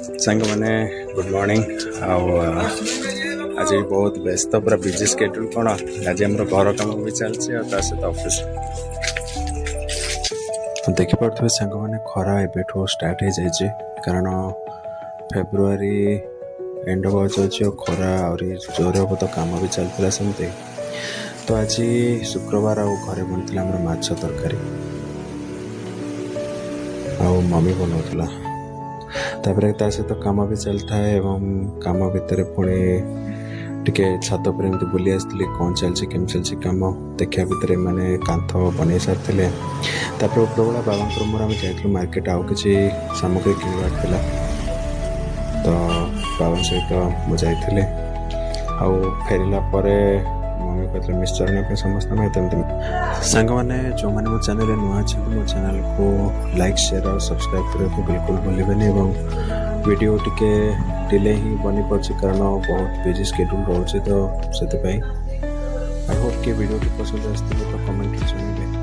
सांग मैंने good morning आज भी बहुत व्यस्त पूरा बिजी स्केड्यूल कौन आज आम घर कम भी चलती सहित ऑफिस देखिपे सांग मैंने खरा एबेठू स्टार्ट हो जाए कारण फेब्रुआरी एंड हो खरा आहरी जोर हम तो कम भी चलता सेमती तो आज शुक्रवार घरे बनता माछ तरकारी मम्मी बनाऊला तापर ता सहित कम भी चलता है एवं कम भितर पुणी टिके छत पर एमती बुली आसती कौन चलती केम चलती कम देखा भितर मैंने कांथ बन सारी तापर उपरबेला बाबा मोर आम जाइलु मार्केट आउ कि सामग्री किणवार था तो बाबा सहित मुझे फेरला मम्मी कहते मिक्सचर ने समस्त सांग मैंने जो मैंने मो चैनल नुआ अच्छे मो चैनल को लाइक शेयर और सब्सक्राइब करने को बिल्कुल भूलें एवं वीडियो टिके डिले ही बनी पड़े कारण बहुत बिजी स्केड्यूल रोचे तो से आई होप कि वीडियो पसंद आसती तो कमेंट जनाइबे।